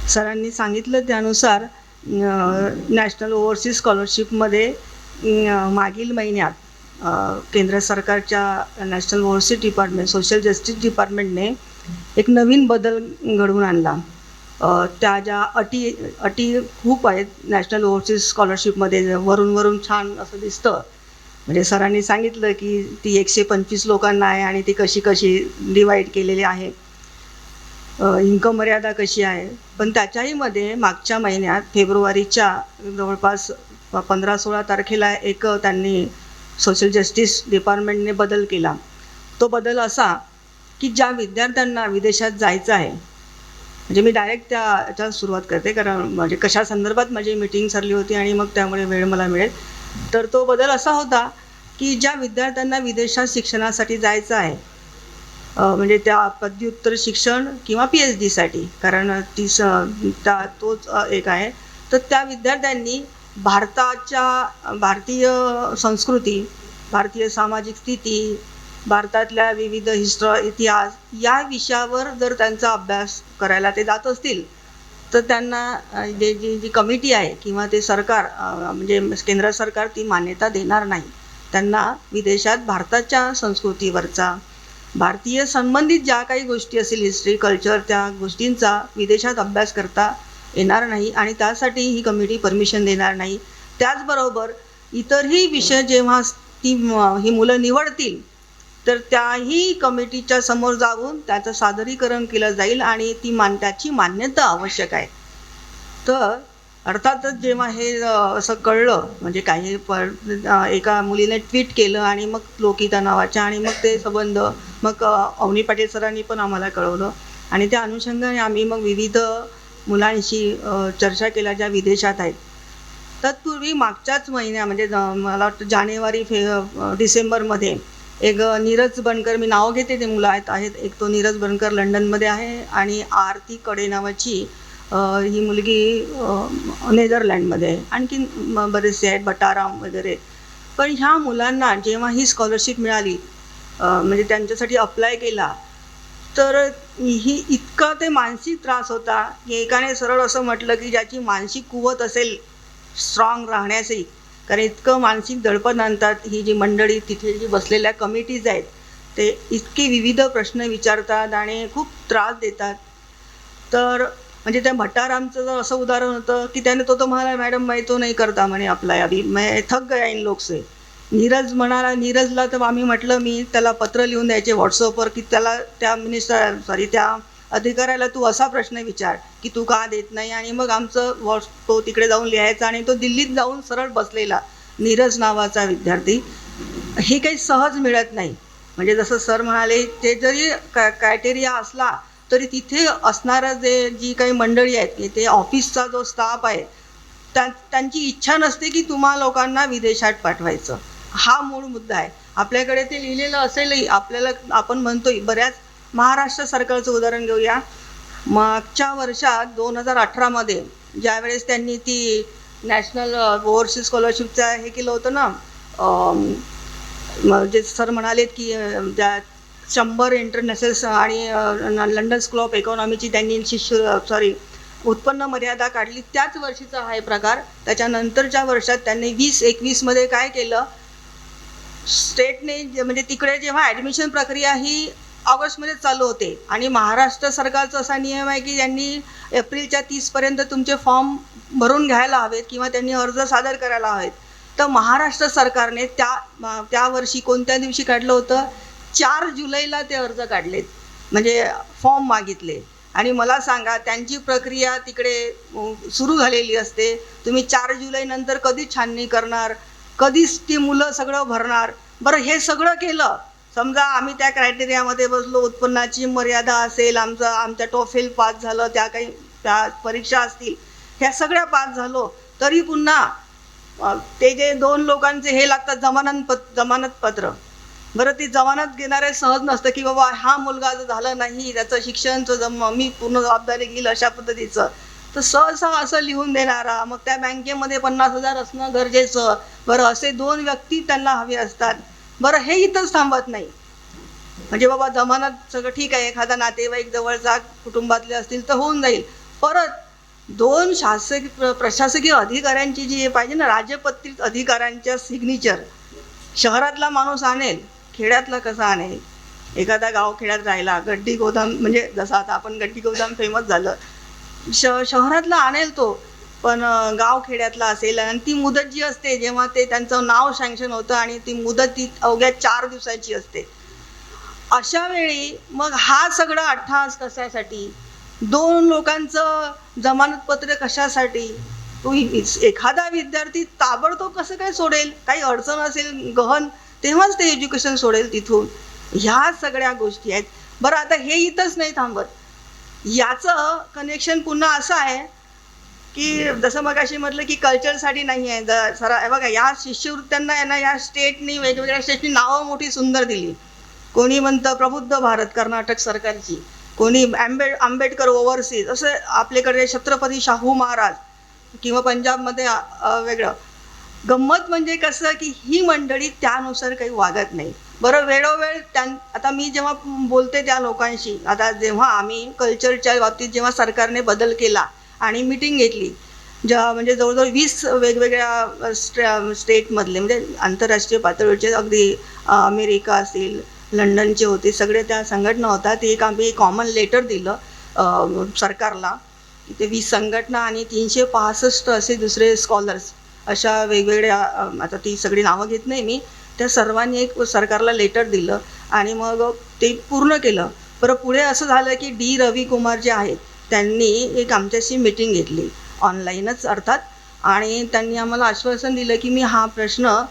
सरांनी सांगितलं त्यानुसार नॅशनल ओव्हरसीज स्कॉलरशिपमध्ये मागील महिन्यात केंद्र सरकारच्या national overseas department social justice डिपार्टमेंटने एक नवीन बदल घडवून आणला. त्या ज्या अटी अटी खूप आहेत नॅशनल ओव्हरसीज स्कॉलरशिपमध्ये, वरून छान असं दिसतं. म्हणजे सरांनी सांगितलं की ती 125 लोकांना आहे आणि ती कशी कशी डिवाईड केलेली आहे, इन्कम मर्यादा कशी आहे. पण त्याच्याही मध्ये मागच्या महिन्यात फेब्रुवारीच्या जवळपास 15-16 तारखेला एक त्यांनी सोशल जस्टिस डिपार्टमेंटने बदल केला. तो बदल असा की ज्या विद्यार्थ्यांना विदेशात जायचं आहे, म्हणजे मी डायरेक्ट त्याच्या सुरुवात करते कारण म्हणजे कशा संदर्भात माझी मीटिंग ठरली होती आणि मग त्यामुळे वेळ मला मिळेल. तर तो बदल असा होता की ज्या विद्यार्थ्यांना विदेशात शिक्षणासाठी जायचं आहे, म्हणजे त्या पदव्युत्तर शिक्षण किंवा PhDसाठी, कारण तोच एक आहे. तर त्या विद्यार्थ्यांनी भारतीय संस्कृती, भारतीय सामाजिक स्थिती, भारतातल्या विविध इतिहास या विषयावर जर त्यांचा अभ्यास करायला ते जात असतील तर त्यांना जी कमिटी आहे किंवा ते सरकार म्हणजे केंद्र सरकार ती मान्यता देणार नाही. त्यांना विदेशात भारताच्या संस्कृतीवरचा, भारतीय संबंधित ज्या काही गोष्टी असतील, हिस्ट्री, कल्चर, त्या गोष्टींचा विदेशात अभ्यास करता येणार नाही आणि त्यासाठी ही कमिटी परमिशन देणार नाही. त्याचबरोबर इतरही विषय जेव्हा ही मुलं निवडतील तर त्याही कमिटीच्या समोर जाऊन त्याचं सादरीकरण केलं जाईल आणि त्याची मान्यता आवश्यक आहे. तर अर्थातच जेव्हा हे असं कळलं, म्हणजे काही एका मुलीने ट्विट केलं आणि मग लोकिता नावाच्या, आणि मग ते संबंध मग अवनी पाटील सरांनी पण आम्हाला कळवलं आणि त्या अनुषंगाने आम्ही मग विविध मुलांशी चर्चा केल्या ज्या विदेशात आहेत. तत्पूर्वी मागच्याच महिन्या म्हणजे मला वाटतं डिसेंबरमध्ये एक नीरज बनकर, मी नाव घेते, ते मुलं आहेत. एक तो नीरज बनकर लंडनमध्ये आहे आणि आरती कडे नावाची ही मुलगी नेदरलँडमध्ये आहे. आणखी बरेचसे आहेत, भटाराम वगैरे. पण ह्या मुलांना जेव्हा ही स्कॉलरशिप मिळाली, म्हणजे त्यांच्यासाठी अप्लाय केला, तर ही इतका ते मानसिक त्रास होता की एकाने सरळ असं म्हटलं की ज्याची मानसिक कुवत असेल स्ट्रॉंग राहण्याची, कारण इतकं मानसिक दडपण आणतात ही जी मंडळी, तिथे जी बसलेल्या कमिटीज आहेत, ते इतके विविध प्रश्न विचारतात आणि खूप त्रास देतात. तर म्हणजे त्या भट्टारामचं जर असं उदाहरण होतं की त्याने तो म्हणाला, मॅडम मैं तो नहीं करता म्हणे अप्लाय, अभी मैं थक गया इन लोग से. नीरज म्हणाला, नीरजला तर आम्ही म्हटलं, मी त्याला पत्र लिहून द्यायचे व्हॉट्सअपवर की त्याला त्या अधिकाऱ्याला तू असा प्रश्न विचार की तू का देत नाही, आणि मग आमचं तो तिकडे जाऊन लिहायचा आणि तो दिल्लीत जाऊन सरळ बसलेला नीरज नावाचा विद्यार्थी. हे काही सहज मिळत नाही. म्हणजे जसं सर म्हणाले, ते जरी क्रायटेरिया असला तरी तिथे असणारं जी काही मंडळी आहेत, ते ऑफिसचा जो स्टाफ आहे, त्यांची इच्छा नसते की तुम्हा लोकांना विदेशात पाठवायचं. हा मूळ मुद्दा आहे. आपल्याकडे ते लिहिलेलं असेलही, आपण म्हणतोय, बऱ्याच महाराष्ट्र सरकारचं उदाहरण घेऊया. मागच्या वर्षात 2018मध्ये ज्यावेळेस त्यांनी ती नॅशनल ओव्हरसीज स्कॉलरशिपचं हे केलं होतं ना, जे सर म्हणालेत की त्या 100 इंटरनॅशनल आणि लंडन स्कूल ऑफ इकॉनॉमीची त्यांनी उत्पन्न मर्यादा काढली. त्याच वर्षीचा हा प्रकार. त्याच्यानंतरच्या वर्षात त्यांनी 2021मध्ये काय केलं, स्टेटने म्हणजे तिकडे जेव्हा ॲडमिशन प्रक्रिया ही ऑगस्टमध्ये चालू होते आणि महाराष्ट्र सरकारचा असा नियम आहे की त्यांनी एप्रिलच्या 30पर्यंत तुमचे फॉर्म भरून घ्यायला हवेत किंवा त्यांनी अर्ज सादर करायला हवेत. तर महाराष्ट्र सरकारने त्या वर्षी कोणत्या दिवशी काढलं होतं, 4 जुलैला ते अर्ज काढलेत, म्हणजे फॉर्म मागितले. आणि मला सांगा, त्यांची प्रक्रिया तिकडे सुरू झालेली असते. तुम्ही 4 जुलैनंतर कधी छाननी करणार, कधीच ती मुलं सगळं भरणार. बरं, हे सगळं केलं, समजा आम्ही त्या क्रायटेरियामध्ये बसलो, उत्पन्नाची मर्यादा असेल, आमच्या टोफेल पास झालं, त्या परीक्षा असतील, ह्या सगळ्या पास झालो, तरी पुन्हा ते जे 2 लोकांचे हे लागतात जमानत पत्र. बरं, ती जमानत घेणारे सहज नसतं की बाबा हा मुलगा जर झालं नाही, त्याचं शिक्षणचं मी पूर्ण जबाबदारी घेईल अशा पद्धतीचं. तर सहसा असं लिहून देणारा, मग त्या बँकेमध्ये 50,000 असणं गरजेचं. बरं, असे 2 व्यक्ती त्यांना हवे असतात. बरं, हे इथंच थांबत नाही. म्हणजे बाबा जमानत सगळं ठीक आहे, एखादा नातेवाईक जवळचा कुटुंबातले असतील तर होऊन जाईल. परत दोन प्रशासकीय अधिकाऱ्यांची जी पाहिजे ना राजपत्रित अधिकाऱ्यांच्या सिग्नेचर शहरातला माणूस आणेल, खेड्यातला कसा आणेल? एखादा गाव खेड्यात राहिला, गड्डी गोदाम म्हणजे जसं आता आपण गड्डी गोदाम फेमस झालं, शहरातला आणेल तो, पण गाव खेड्यातला असेल आणि ती मुदत जी असते जेव्हा ते त्यांचं नाव सँक्शन होतं आणि ती मुदत ती अवघ्या 4 दिवसाची असते. अशा वेळी मग हा सगळा अट्टहास कशासाठी? 2 लोकांचं जमानतपत्र कशासाठी? तो एखादा विद्यार्थी ताबडतोब कसं काय सोडेल? काही अडचण असेल गहन तेव्हाच ते एज्युकेशन सोडेल तिथून. ह्या सगळ्या गोष्टी आहेत. बरं, आता हे इथंच नाही थांबत. याचं कनेक्शन पुन्हा असं आहे की जसं मगाशी म्हटलं की कल्चरसाठी नाही आहे. हे बघा, या शिष्यवृत्त्यांना आहे ना, या स्टेटनी वेगवेगळ्या स्टेटनी नावं मोठी सुंदर दिली. कोणी म्हणतं प्रबुद्ध भारत कर्नाटक सरकारची, कोणी आंबेडकर ओव्हरसीज, असं आपल्याकडे छत्रपती शाहू महाराज किंवा पंजाबमध्ये वेगळं. गंमत म्हणजे कसं की ही मंडळी त्यानुसार काही वागत नाही. बरं, वेळोवेळ आता मी जेव्हा बोलते त्या लोकांशी, आता जेव्हा आम्ही कल्चरच्या बाबतीत जेव्हा सरकारने बदल केला आणि मिटिंग घेतली, म्हणजे जवळजवळ 20 वेगवेगळ्या स्टेटमधले म्हणजे आंतरराष्ट्रीय पातळीवरचे, अगदी अमेरिका असेल, लंडनचे होते, सगळे त्या संघटना होता. ते एक आम्ही कॉमन लेटर दिलं सरकारला. ते 20 संघटना आणि 365 असे दुसरे स्कॉलर्स, अशा वेगवेगळ्या, आता ती सगळी नावं घेत नाही मी, त्या सर्वांनी एक सरकारला लेटर दिलं आणि मग ते पूर्ण केलं. बरं, पुढे असं झालं की डी रविकुमार जे आहेत त्यांनी एक आमच्याशी मीटिंग घेतली ऑनलाईनच अर्थात, आणि त्यांनी आम्हाला आश्वासन दिलं की मी हा प्रश्न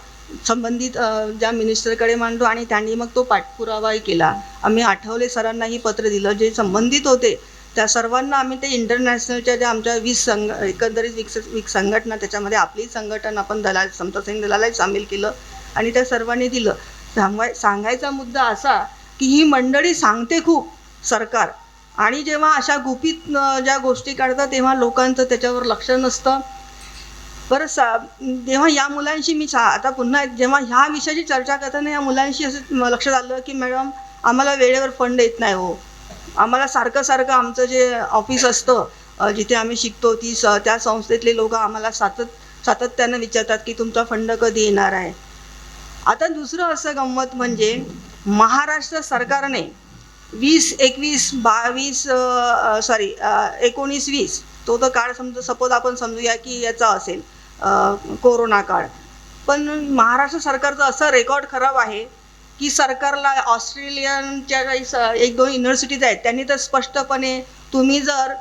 संबंधित ज्या मिनिस्टरकडे मांडतो, आणि त्यांनी मग तो पाठपुरावाही केला. आम्ही आठवले सरांनाही पत्र दिलं, जे संबंधित होते त्या सर्वांना आम्ही ते इंटरनॅशनलच्या ज्या आमच्या 20 एकंदरीत 20 संघटना, त्याच्यामध्ये आपली संघटना आपण समता दलालाही सामील केलं आणि त्या सर्वांनी दिलं. सांगायचा मुद्दा असा की ही मंडळी सांगते खूप सरकार, आणि जेव्हा अशा गुपित ज्या गोष्टी काढतात तेव्हा लोकांचं त्याच्यावर लक्ष नसतं. बरं, जेव्हा या मुलांशी मी आता पुन्हा जेव्हा ह्या विषयाची चर्चा करताना या मुलांशी असं लक्षात आलं की मॅडम, आम्हाला वेळेवर फंड येत नाही हो. आम्हाला सारखं आमचं जे ऑफिस असतं जिथे आम्ही शिकतो, त्या संस्थेतले लोक आम्हाला सातत्यानं विचारतात की तुमचा फंड कधी येणार आहे. आता दुसरं असं गंमत म्हणजे महाराष्ट्र सरकारने 19-20 तो तर काळ सपोज आपण समजूया की याचा असेल कोरोना काळ, पण महाराष्ट्र सरकारचं असं रेकॉर्ड खराब आहे की सरकारला ऑस्ट्रेलियनच्या काही 1-2 युनिव्हर्सिटीज आहेत, त्यांनी तर स्पष्टपणे तुम्ही जर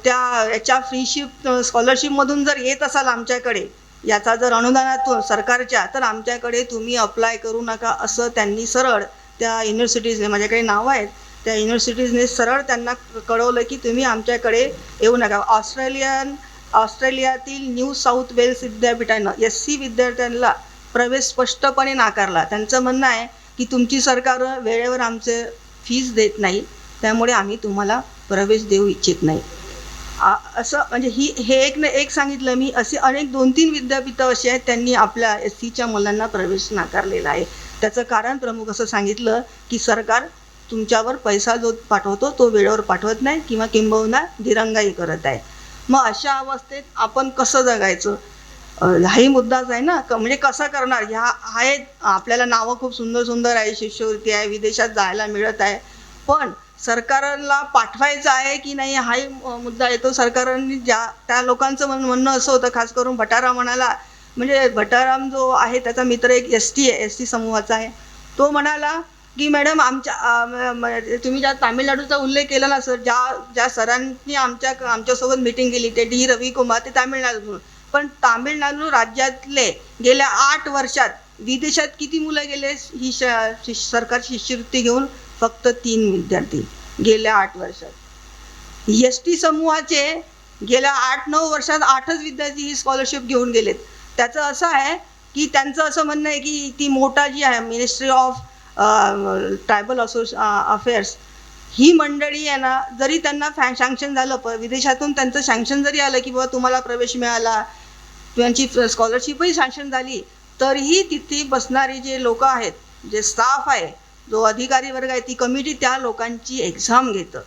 त्या याच्या फ्रीशिप स्कॉलरशिपमधून जर येत असाल आमच्याकडे, याचा जर अनुदानातून सरकारच्या, तर आमच्याकडे तुम्ही अप्लाय करू नका, असं त्यांनी सरळ त्या युनिव्हर्सिटीजने, माझ्याकडे नावं आहेत, त्या युनिव्हर्सिटीजने सरळ त्यांना कळवलं की तुम्ही आमच्याकडे येऊ नका. ऑस्ट्रेलियातील न्यू साऊथ वेल्स विद्यापीठानं SC विद्यार्थ्यांना प्रवेश स्पष्टपणे नाकारला. त्यांचं म्हणणं आहे की तुमची सरकार वेळेवर आमचे फीस देत नाही, त्यामुळे आम्ही तुम्हाला प्रवेश देऊ इच्छित नाही. असं म्हणजे हे एक सांगितलं मी. असे अनेक 2-3 विद्यापीठं अशी आहेत त्यांनी आपल्या SCच्या मुलांना प्रवेश नाकारलेला आहे. त्याचं कारण प्रमुख असं सांगितलं की सरकार तुमच्यावर पैसा जो पाठवतो तो वेळेवर पाठवत नाही किंवा किंबहुना दिरंगाई करत आहे. मग अशा अवस्थेत आपण कसं जगायचं, हाही मुद्दाच आहे ना. म्हणजे कसं करणार? आहे आपल्याला नावं खूप सुंदर आहे, शिष्यवृत्ती आहे, विदेशात जायला मिळत आहे, पण सरकारला पाठवायचं आहे की नाही हाही मुद्दा येतो. सरकारने त्या लोकांचं म्हणणं असं होतं, खास करून भटारा म्हणाला, म्हणजे भटाराम जो आहे त्याचा मित्र एक ST समूहाचा आहे, तो म्हणाला की मॅडम तुम्ही ज्या तामिळनाडूचा उल्लेख केला ना सर, ज्या सरांनी आमच्यासोबत मीटिंग केली ते डी रविकुमार, ते तामिळनाडू, पण तामिळनाडू राज्यातले गेल्या 8 वर्षात विदेशात किती मुलं गेले ही सरकारची शिष्यवृत्ती घेऊन? फक्त 3 विद्यार्थी गेल्या 8 वर्षात. ST समूहाचे गेल्या 8-9 वर्षात 8च विद्यार्थी ही स्कॉलरशिप घेऊन गेलेत. त्याचं असं आहे की त्यांचं असं म्हणणं आहे की ती मोठा जी आहे मिनिस्ट्री ऑफ ट्रायबल अफेअर्स, ही मंडळी आहे ना, जरी त्यांना सँक्शन झालं, विदेशातून त्यांचं सँक्शन जरी आलं की बाबा तुम्हाला प्रवेश मिळाला, त्यांची स्कॉलरशिपही सँक्शन झाली, तरीही तिथे बसणारी जे लोक आहेत, जे स्टाफ आहे, जो अधिकारी वर्ग आहे, ती कमिटी त्या लोकांची एक्झाम घेतं,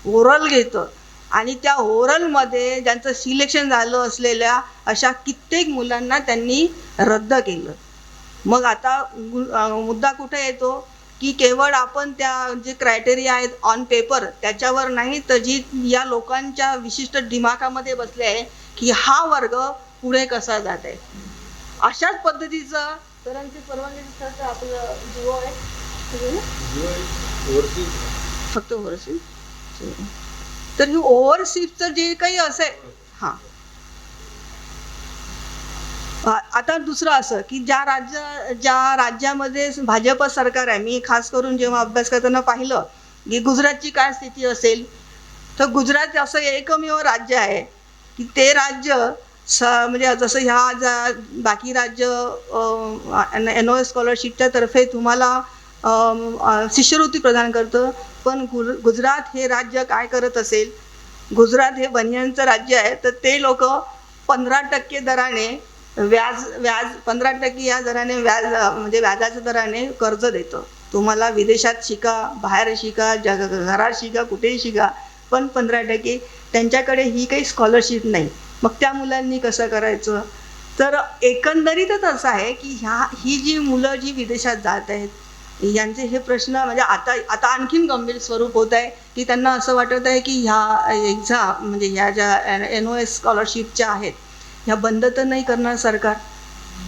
ओरल घेतं, आणि त्या ओरलमध्ये ज्यांचं सिलेक्शन झालं असलेल्या अशा कित्येक मुलांना त्यांनी रद्द केलं. मग आता मुद्दा कुठे येतो की केवळ आपण त्या जे क्रायटेरिया आहेत ऑन पेपर त्याच्यावर नाही, तर जी या लोकांच्या विशिष्ट दिमागामध्ये बसले आहे की हा वर्ग पुढे कसा जात आहे, अशाच पद्धतीचं सरांची परवानगी आपलं जिओ आहे फक्त ओव्हरसीज. तर ही ओव्हरसीजचं जे काही असेल हां. आता दुसरं असं की ज्या राज्यामध्ये भाजप सरकार आहे, मी खास करून जेव्हा अभ्यास करताना पाहिलं की गुजरातची काय स्थिती असेल, तर गुजरात असं एकमेव राज्य आहे की ते राज्य म्हणजे जसं बाकी राज्य NOS स्कॉलरशिपच्या तर्फे तुम्हाला शिष्यवृत्ती प्रदान करतं, पण गुजरात हे राज्य काय करत असेल, गुजरात हे बनियांचं राज्य आहे, तर ते लोक 15% दराने व्याज 15% या दराने म्हणजे व्याजाच्या दराने कर्ज देतं. तुम्हाला विदेशात शिका, बाहेर शिका, घरात शिका, कुठेही शिका, पण 15%. त्यांच्याकडे ही काही स्कॉलरशिप नाही. मग त्या मुलांनी कसं करायचं? तर एकंदरीतच असं आहे की ही जी मुलं जी विदेशात जात आहेत यांचे हे प्रश्न म्हणजे आता आणखीन गंभीर स्वरूप होत आहे की त्यांना असं वाटत आहे की ह्या एक्झाम म्हणजे ह्या ज्या NOS स्कॉलरशिपच्या आहेत ह्या बंद तर नाही करणार सरकार,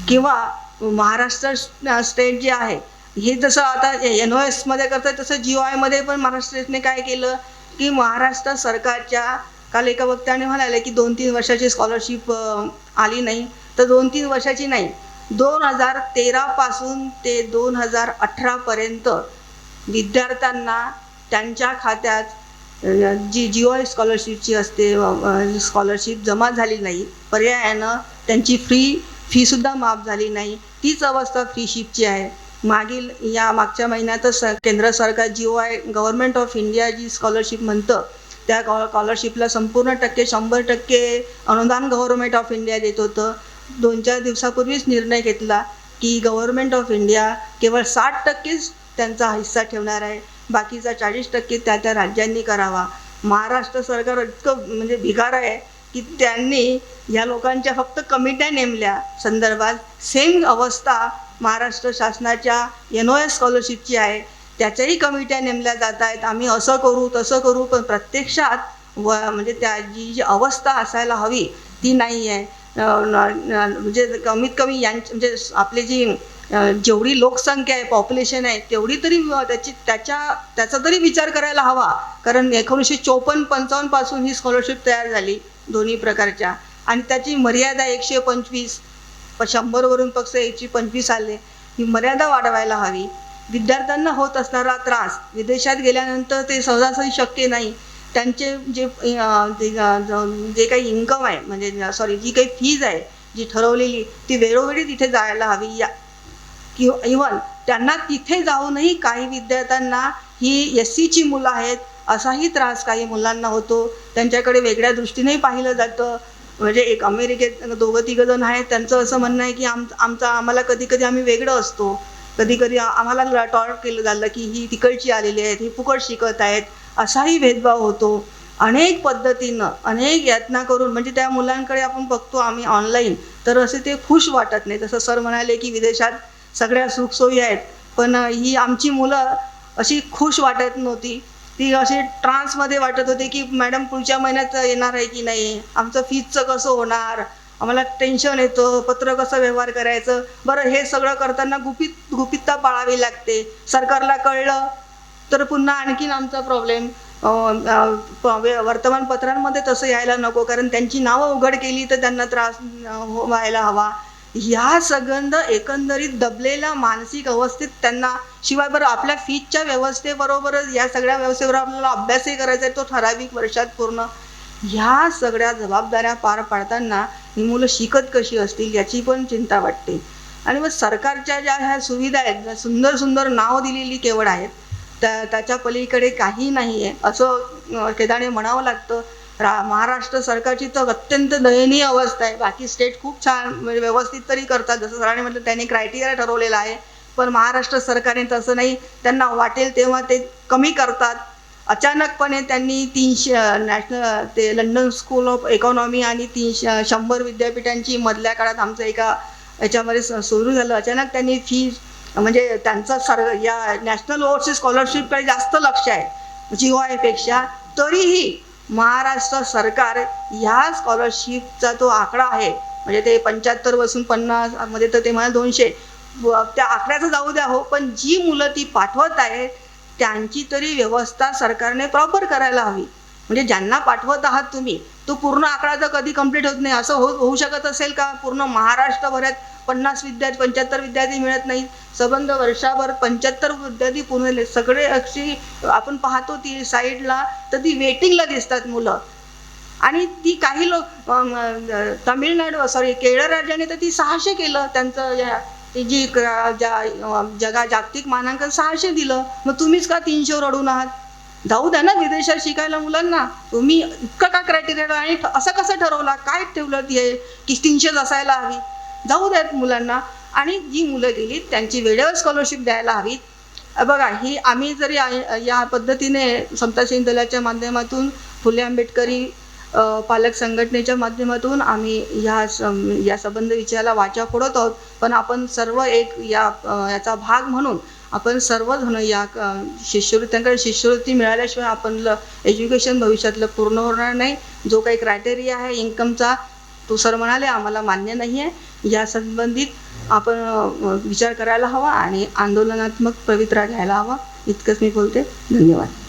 किंवा महाराष्ट्र स्टेट जे आहे हे जसं आता NOS मध्ये करतात तसं GOI पण महाराष्ट्र स्टेटने काय केलं की महाराष्ट्र सरकारच्या काल एका वक्त्याने म्हणाले की 2-3 वर्षाची स्कॉलरशिप आली नाही, तर 2-3 वर्षाची नाही, 2013 पासून ते 2018 पर्यंत विद्यार्थ्यांना त्यांच्या खात्यात जी GOI स्कॉलरशिपची असते स्कॉलरशिप जमा झाली नाही, पर्यायानं त्यांची फीसुद्धा माफ झाली नाही. तीच अवस्था फ्रीशिपची आहे. मागच्या महिन्यातच केंद्र सरकार GOI गव्हर्नमेंट ऑफ इंडिया जी स्कॉलरशिप म्हणतं त्या स्कॉलरशिपला संपूर्ण 100% अनुदान गव्हर्नमेंट ऑफ इंडिया देत होतं. 2-4 दिवसापूर्वीच निर्णय घेतला की गव्हर्नमेंट ऑफ इंडिया केवळ 60%च त्यांचा हिस्सा ठेवणार आहे, बाकीचा 40% त्या राज्यांनी करावा. महाराष्ट्र सरकार इतकं म्हणजे भिकार आहे की त्यांनी या लोकांच्या फक्त कमिट्या नेमल्या संदर्भात. सेम अवस्था महाराष्ट्र शासनाच्या NOS स्कॉलरशिपची आहे, त्याच्याही कमिट्या नेमल्या जात आहेत, आम्ही असं करू तसं करू, पण प्रत्यक्षात म्हणजे जी अवस्था असायला हवी ती नाही आहे. म्हणजे कमीत कमी म्हणजे आपली जी जेवढी लोकसंख्या आहे, पॉप्युलेशन आहे, तेवढी तरी त्याचा तरी विचार करायला हवा. कारण 1954-55 पासून ही स्कॉलरशिप तयार झाली दोन्ही प्रकारच्या, आणि त्याची मर्यादा 125, 100 वरून फक्त 125 आले. ही मर्यादा वाढवायला हवी. विद्यार्थ्यांना होत असणारा त्रास विदेशात गेल्यानंतर ते सहजासहजी शक्य नाही. त्यांचे जे काही इन्कम आहे म्हणजे जी काही फीज आहे जी ठरवलेली ती वेळोवेळी तिथे जायला हवी. किंवा इव्हन त्यांना तिथे जाऊनही काही विद्यार्थ्यांना ही SCची मुलं आहेत असाही त्रास काही मुलांना होतो. त्यांच्याकडे वेगळ्या दृष्टीनेही पाहिलं जातं. म्हणजे एक अमेरिकेत 2-3 जण आहेत, त्यांचं असं म्हणणं आहे की आम्हाला कधी आम्ही वेगळं असतो, कधी आम्हाला टॉर्ट केलं झालं की ही तिकडची आलेली आहेत, ही फुकट शिकत आहेत, असाही भेदभाव होतो. अनेक पद्धतीनं अनेक यातना करून म्हणजे त्या मुलांकडे आपण बघतो आम्ही ऑनलाईन, तर असे ते खुश वाटत नाही. जसं सर म्हणाले की विदेशात सगळ्या सुखसोयी आहेत, पण ही आमची मुलं अशी खुश वाटत नव्हती. ती अशी ट्रान्समध्ये वाटत होती की मॅडम पुढच्या महिन्यात येणार आहे की नाही, आमचं फीजचं कसं होणार, आम्हाला टेन्शन येतं, पत्र कसं व्यवहार करायचं. बरं, हे सगळं करताना गुपितता पाळावी लागते. सरकारला कळलं तर पुन्हा आणखीन आमचा प्रॉब्लेम. वर्तमानपत्रांमध्ये तसं यायला नको, कारण त्यांची नावं उघड केली तर त्यांना त्रास व्हायला हवा. ह्या सगळं एकंदरीत दबलेल्या मानसिक अवस्थेत त्यांना, शिवाय बरं आपल्या फीजच्या व्यवस्थेबरोबरच या सगळ्या व्यवस्थेवर आपल्याला अभ्यासही करायचा आहे तो ठराविक वर्षात पूर्ण. ह्या सगळ्या जबाबदाऱ्या पार पाडताना ही मुलं शिकत कशी असतील याची पण चिंता वाटते. आणि मग सरकारच्या ज्या ह्या सुविधा आहेत, ज्या सुंदर नाव दिलेली केवळ आहेत, त्याच्या पलीकडे काही नाही आहे असं खेदाने म्हणावं लागतं. महाराष्ट्र सरकारची तर अत्यंत दयनीय अवस्था आहे. बाकी स्टेट खूप छान म्हणजे व्यवस्थित तरी करतात, जसं सरांनी म्हटलं त्यांनी क्रायटेरिया ठरवलेला आहे, पण महाराष्ट्र सरकारने तसं नाही. त्यांना वाटेल तेव्हा ते कमी करतात अचानकपणे त्यांनी 300 नॅशनल ते लंडन स्कूल ऑफ इकॉनॉमी आणि 100 विद्यापीठांची मधल्या काळात आमचं एका याच्यामध्ये सुरू झालं. अचानक त्यांनी फी म्हणजे त्यांचं या नॅशनल ओव्हरसीज स्कॉलरशिपकडे जास्त लक्ष आहे GOI-पेक्षा. तरीही महाराष्ट्र सरकार ह्या स्कॉलरशिपचा तो आकडा आहे म्हणजे ते 75 बसून 50 मध्ये तर ते मला 200 त्या आकड्याचं जाऊ द्या हो, पण जी मुलं ती पाठवत आहेत त्यांची तरी व्यवस्था सरकारने प्रॉपर करायला हवी. म्हणजे ज्यांना पाठवत आहात तुम्ही तो पूर्ण आकडा तर कधी कंप्लीट होत नाही. असं होऊ शकत असेल का पूर्ण महाराष्ट्रभरात 75 विद्यार्थी मिळत नाहीत? संबंध वर्षाभर 75 विद्यार्थी पूर्ण सगळे अशी आपण पाहतो ती साईडला तर ती वेटिंगला दिसतात मुलं. आणि ती काही लोक तमिळनाडू केरळ राज्याने तर ती 600 केलं त्यांचं जी जागतिक मानांकन 600 दिलं. मग तुम्हीच का 300 रडून आहात? जाऊ द्या ना विदेशात शिकायला मुलांना. तुम्ही इतकं का क्रायटेरिया आणि असं कसं ठरवला? काय ठेवलं ते की 300 असायला हवी? जाऊ द्यात मुलांना. आणि जी मुलं गेली त्यांची वेळेवर स्कॉलरशिप द्यायला हवी. बघा ही आम्ही जरी या पद्धतीने समता सैनिक दलाच्या माध्यमातून फुले आंबेडकरी पालक संघटनेच्या माध्यमातून आम्ही या संबंध विषयाला वाचा फोडत आहोत. पण आपण सर्व एक याचा भाग म्हणून आपण सर्वजण या शिष्यवृत्त्यांकडे शिष्यवृत्ती मिळाल्याशिवाय आपलं एज्युकेशन भविष्यातलं पूर्ण होणार नाही. जो काही क्रायटेरिया आहे इन्कमचा तो सर म्हणाले आम्हाला मान्य नाही आहे. या संबंधित आपण विचार करायला हवा आणि आंदोलनात्मक पवित्रा घ्यायला हवा. इतकंच मी बोलते. धन्यवाद.